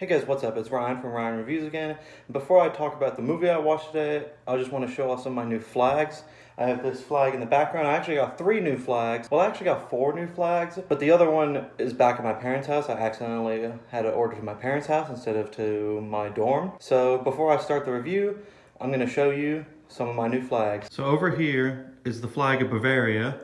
Hey guys, what's up? It's Ryan from Ryan Reviews again. Before I talk about the movie I watched today, I just want to show off some of my new flags. I have this flag in the background. I actually got 3 new flags. Well, I actually got 4 new flags, but the other one is back at my parents' house. I accidentally had it ordered to my parents' house instead of to my dorm. So before I start the review, I'm going to show you some of my new flags. So over here is the flag of Bavaria,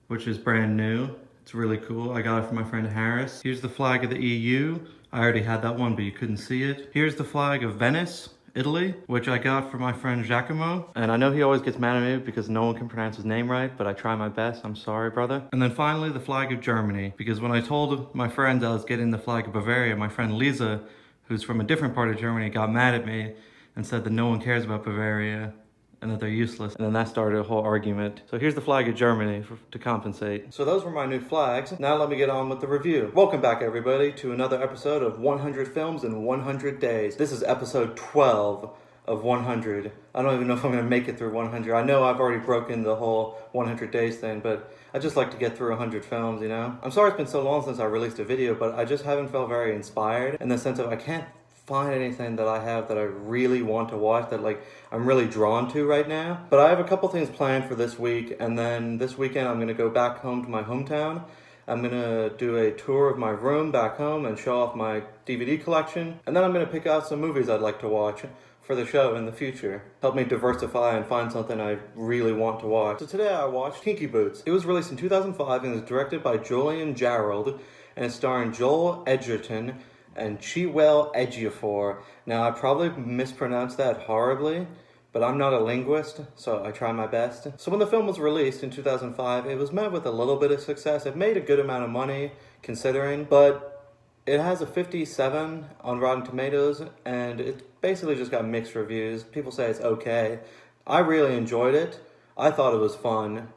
which is brand new. It's really cool. I got it from my friend Harris. Here's the flag of the EU. I already had that one, but you couldn't see it. Here's the flag of Venice, Italy, which I got from my friend Giacomo. And I know he always gets mad at me because no one can pronounce his name right, but I try my best. I'm sorry, brother. And then finally, the flag of Germany, because when I told my friends I was getting the flag of Bavaria, my friend Lisa, who's from a different part of Germany, got mad at me and said that no one cares about Bavaria and that they're useless. And then that started a whole argument. So here's the flag of Germany to compensate. So those were my new flags. Now let me get on with the review. Welcome back, everybody, to another episode of 100 Films in 100 Days. This is episode 12 of 100. I don't even know if I'm gonna make it through 100. I know I've already broken the whole 100 days thing, but I just like to get through 100 films, you know? I'm sorry it's been so long since I released a video, but I just haven't felt very inspired in the sense of I can't find anything that I have that I really want to watch that like I'm really drawn to right now. But I have a couple things planned for this week, and then this weekend I'm gonna go back home to my hometown. I'm gonna do a tour of my room back home and show off my DVD collection, and then I'm gonna pick out some movies I'd like to watch for the show in the future. Help me diversify and find something I really want to watch. So today I watched Kinky Boots. It was released in 2005 and is directed by Julian Gerald, and it's starring Joel Edgerton and Chiwetel Ejiofor. Now, I probably mispronounced that horribly, but I'm not a linguist, so I try my best. So when the film was released in 2005, it was met with a little bit of success. It made a good amount of money, considering, but it has a 57 on Rotten Tomatoes, and it basically just got mixed reviews. People say it's okay. I really enjoyed it. I thought it was fun,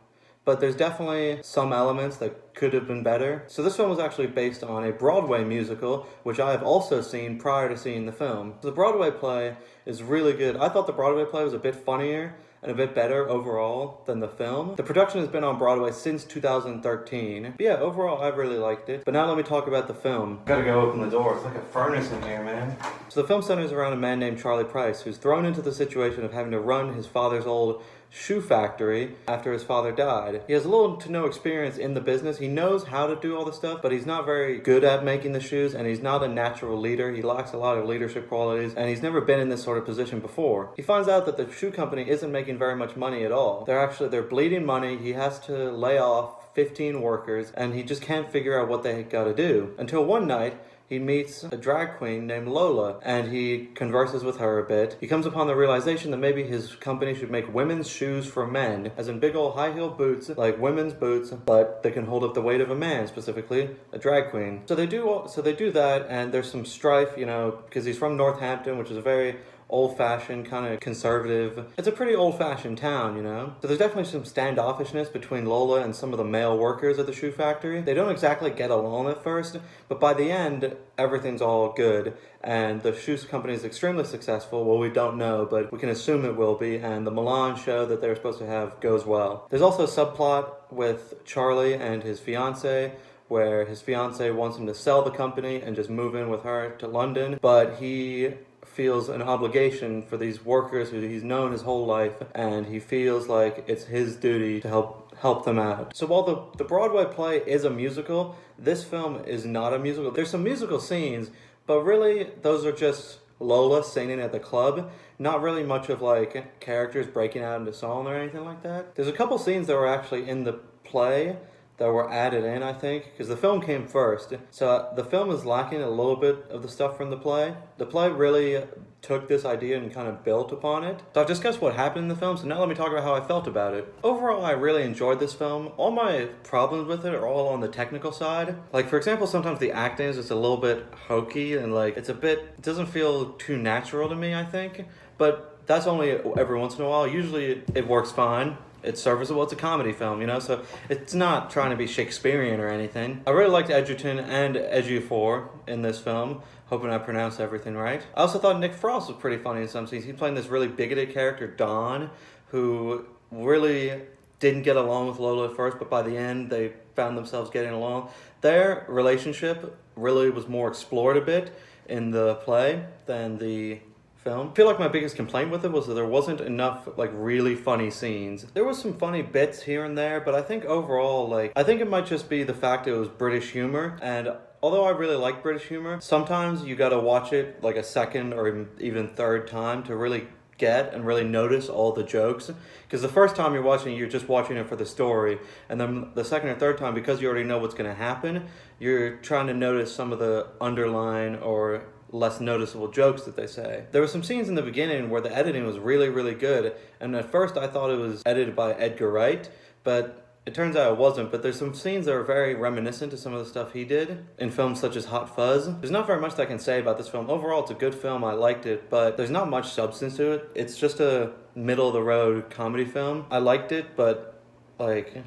but there's definitely some elements that could have been better. So this film was actually based on a Broadway musical, which I have also seen prior to seeing the film. The Broadway play is really good. I thought the Broadway play was a bit funnier and a bit better overall than the film. The production has been on Broadway since 2013. But yeah, overall, I really liked it. But now let me talk about the film. Gotta go open the door. It's like a furnace in here, man. So the film centers around a man named Charlie Price, who's thrown into the situation of having to run his father's old shoe factory after his father died. He has little to no experience in the business. He knows how to do all the stuff, but he's not very good at making the shoes, and he's not a natural leader. He lacks a lot of leadership qualities, and he's never been in this sort of position before. He finds out that the shoe company isn't making very much money at all. They're bleeding money. He has to lay off 15 workers, and he just can't figure out what they gotta do. Until one night, he meets a drag queen named Lola, and he converses with her a bit. He comes upon the realization that maybe his company should make women's shoes for men, as in big old high-heel boots, like women's boots, but they can hold up the weight of a man, specifically a drag queen. So they do that, and there's some strife, you know, because he's from Northampton, which is a very old-fashioned, kind of conservative. It's a pretty old-fashioned town, you know? So there's definitely some standoffishness between Lola and some of the male workers at the shoe factory. They don't exactly get along at first, but by the end, everything's all good, and the shoe company is extremely successful. Well, we don't know, but we can assume it will be, and the Milan show that they're supposed to have goes well. There's also a subplot with Charlie and his fiancée, where his fiancée wants him to sell the company and just move in with her to London, but he feels an obligation for these workers who he's known his whole life, and he feels like it's his duty to help them out. So while the Broadway play is a musical, this film is not a musical. There's some musical scenes, but really those are just Lola singing at the club, not really much of like characters breaking out into song or anything like that. There's a couple scenes that were actually in the play that were added in, I think, because the film came first. So the film is lacking a little bit of the stuff from the play. The play really took this idea and kind of built upon it. So I've discussed what happened in the film, so now let me talk about how I felt about it. Overall, I really enjoyed this film. All my problems with it are all on the technical side. Like, for example, sometimes the acting is just a little bit hokey, and like, it doesn't feel too natural to me, I think. But that's only every once in a while. Usually it works fine. It's serviceable. It's a comedy film, you know, so it's not trying to be Shakespearean or anything. I really liked Edgerton and Ejiofor in this film. Hoping I pronounced everything right. I also thought Nick Frost was pretty funny in some scenes. He's playing this really bigoted character, Don, who really didn't get along with Lola at first, but by the end they found themselves getting along. Their relationship really was more explored a bit in the play than the film. I feel like my biggest complaint with it was that there wasn't enough like really funny scenes. There was some funny bits here and there, but I think overall, like, I think it might just be the fact it was British humor, and although I really like British humor, sometimes you gotta watch it like a second or even third time to really get and really notice all the jokes, because the first time you're watching it, you're just watching it for the story, and then the second or third time, because you already know what's going to happen, you're trying to notice some of the underline or less noticeable jokes that they say. There were some scenes in the beginning where the editing was really, really good, and at first I thought it was edited by Edgar Wright, but it turns out it wasn't. But there's some scenes that are very reminiscent to some of the stuff he did in films such as Hot Fuzz. There's not very much that I can say about this film. Overall, it's a good film. I liked it, but there's not much substance to it. It's just a middle-of-the-road comedy film. I liked it, but, like,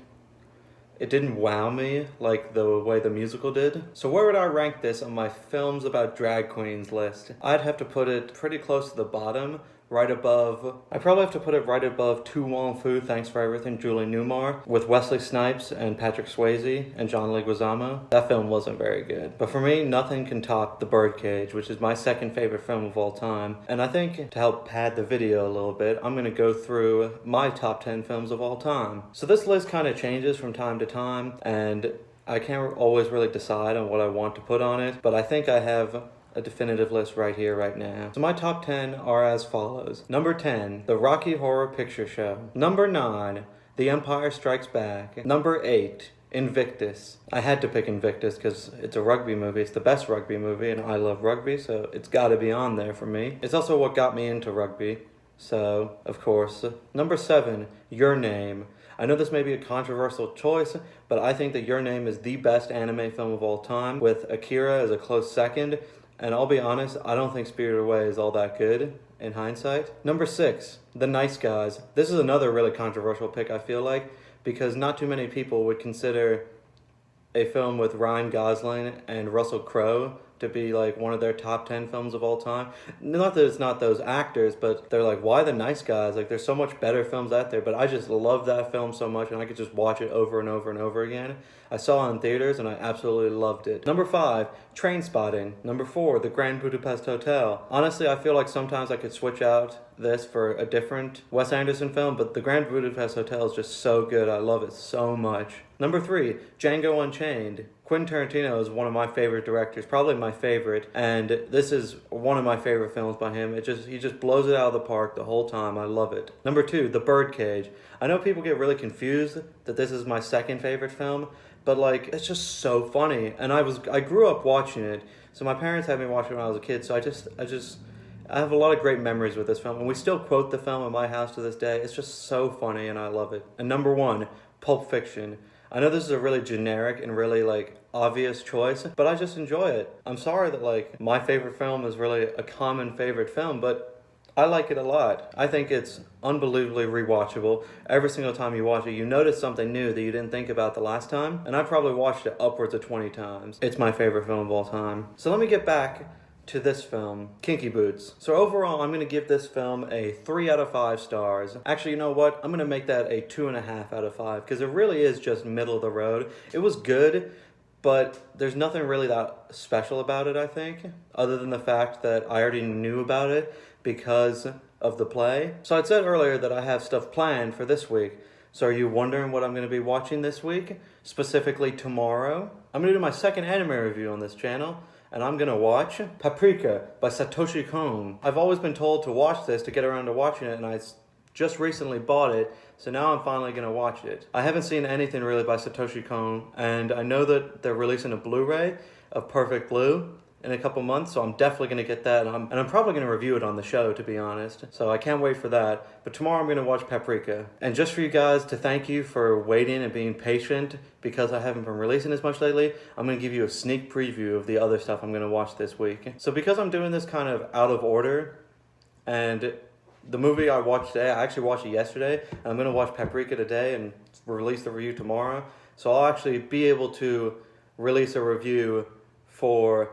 it didn't wow me like the way the musical did. So where would I rank this on my films about drag queens list? I'd have to put it pretty close to the bottom, right above, I probably have to put it right above To Wong Foo, Thanks for Everything, Julie Newmar, with Wesley Snipes and Patrick Swayze and John Leguizamo. That film wasn't very good. But for me, nothing can top The Birdcage, which is my second favorite film of all time. And I think to help pad the video a little bit, I'm gonna go through my top 10 films of all time. So this list kind of changes from time to time, and I can't always really decide on what I want to put on it, but I think I have a definitive list right here, right now. So my top 10 are as follows. Number 10, The Rocky Horror Picture Show. Number 9, The Empire Strikes Back. Number 8, Invictus. I had to pick Invictus because it's a rugby movie. It's the best rugby movie, and I love rugby, so it's gotta be on there for me. It's also what got me into rugby, so, of course. Number 7, Your Name. I know this may be a controversial choice, but I think that Your Name is the best anime film of all time, with Akira as a close second. And I'll be honest, I don't think Spirited Away is all that good in hindsight. Number 6, The Nice Guys. This is another really controversial pick, I feel like, because not too many people would consider a film with Ryan Gosling and Russell Crowe to be like one of their top 10 films of all time. Not that it's not those actors, but they're like, why The Nice Guys? Like, there's so much better films out there, but I just love that film so much, and I could just watch it over and over and over again. I saw it in theaters, and I absolutely loved it. Number 5, Trainspotting. Number 4, The Grand Budapest Hotel. Honestly, I feel like sometimes I could switch out this for a different Wes Anderson film, but The Grand Budapest Hotel is just so good. I love it so much. Number 3, Django Unchained. Quentin Tarantino is one of my favorite directors, probably my favorite, and this is one of my favorite films by him. He just blows it out of the park the whole time. I love it. Number 2, The Birdcage. I know people get really confused that this is my second favorite film, but like, it's just so funny. And I grew up watching it, so my parents had me watch it when I was a kid, so I have a lot of great memories with this film, and we still quote the film in my house to this day. It's just so funny, and I love it. And number 1, Pulp Fiction. I know this is a really generic and really like obvious choice, but I just enjoy it. I'm sorry that like my favorite film is really a common favorite film, but I like it a lot. I think it's unbelievably rewatchable. Every single time you watch it, you notice something new that you didn't think about the last time, and I probably watched it upwards of 20 times. It's my favorite film of all time. So let me get back to this film, Kinky Boots. So overall, I'm going to give this film a 3 out of 5 stars. Actually, you know what? I'm going to make that a 2.5 out of 5, because it really is just middle of the road. It was good, but there's nothing really that special about it, I think, other than the fact that I already knew about it because of the play. So I'd said earlier that I have stuff planned for this week. So are you wondering what I'm going to be watching this week? Specifically tomorrow? I'm going to do my second anime review on this channel, and I'm going to watch Paprika by Satoshi Kon. I've always been told to watch this to get around to watching it, and I just recently bought it, so now I'm finally going to watch it. I haven't seen anything really by Satoshi Kon, and I know that they're releasing a Blu-ray of Perfect Blue in a couple months, so I'm definitely going to get that, and I'm probably going to review it on the show, to be honest, so I can't wait for that. But tomorrow I'm going to watch Paprika. And just for you guys to thank you for waiting and being patient, because I haven't been releasing as much lately, I'm going to give you a sneak preview of the other stuff I'm going to watch this week. So because I'm doing this kind of out of order, and the movie I watched today, I actually watched it yesterday, and I'm going to watch Paprika today and release the review tomorrow, so I'll actually be able to release a review for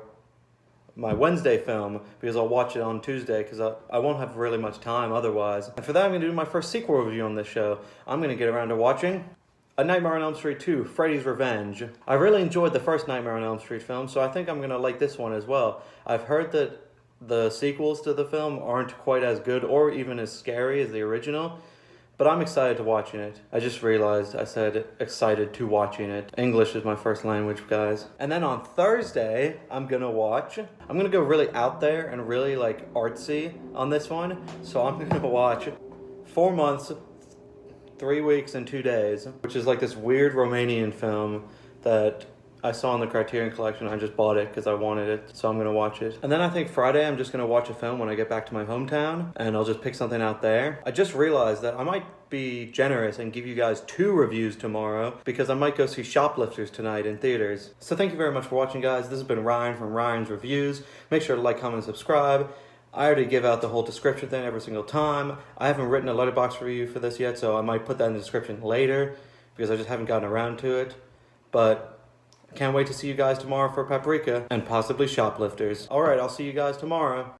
my Wednesday film, because I'll watch it on Tuesday, because I won't have really much time otherwise. And for that, I'm going to do my first sequel review on this show. I'm going to get around to watching A Nightmare on Elm Street 2, Freddy's Revenge. I really enjoyed the first Nightmare on Elm Street film, so I think I'm gonna like this one as well. I've heard that the sequels to the film aren't quite as good or even as scary as the original, but I'm excited to watching it. I just realized I said excited to watching it. English is my first language, guys. And then on Thursday, I'm gonna go really out there and really like artsy on this one. So I'm gonna watch 4 months, 3 weeks and 2 days, which is like this weird Romanian film that I saw in the Criterion Collection. I just bought it because I wanted it, so I'm gonna watch it. And then I think Friday I'm just gonna watch a film when I get back to my hometown, and I'll just pick something out there. I just realized that I might be generous and give you guys 2 reviews tomorrow, because I might go see Shoplifters tonight in theaters. So thank you very much for watching, guys. This has been Ryan from Ryan's Reviews. Make sure to like, comment, and subscribe. I already give out the whole description thing every single time. I haven't written a Letterboxd review for this yet, so I might put that in the description later, because I just haven't gotten around to it. But I can't wait to see you guys tomorrow for Paprika and possibly Shoplifters. Alright, I'll see you guys tomorrow.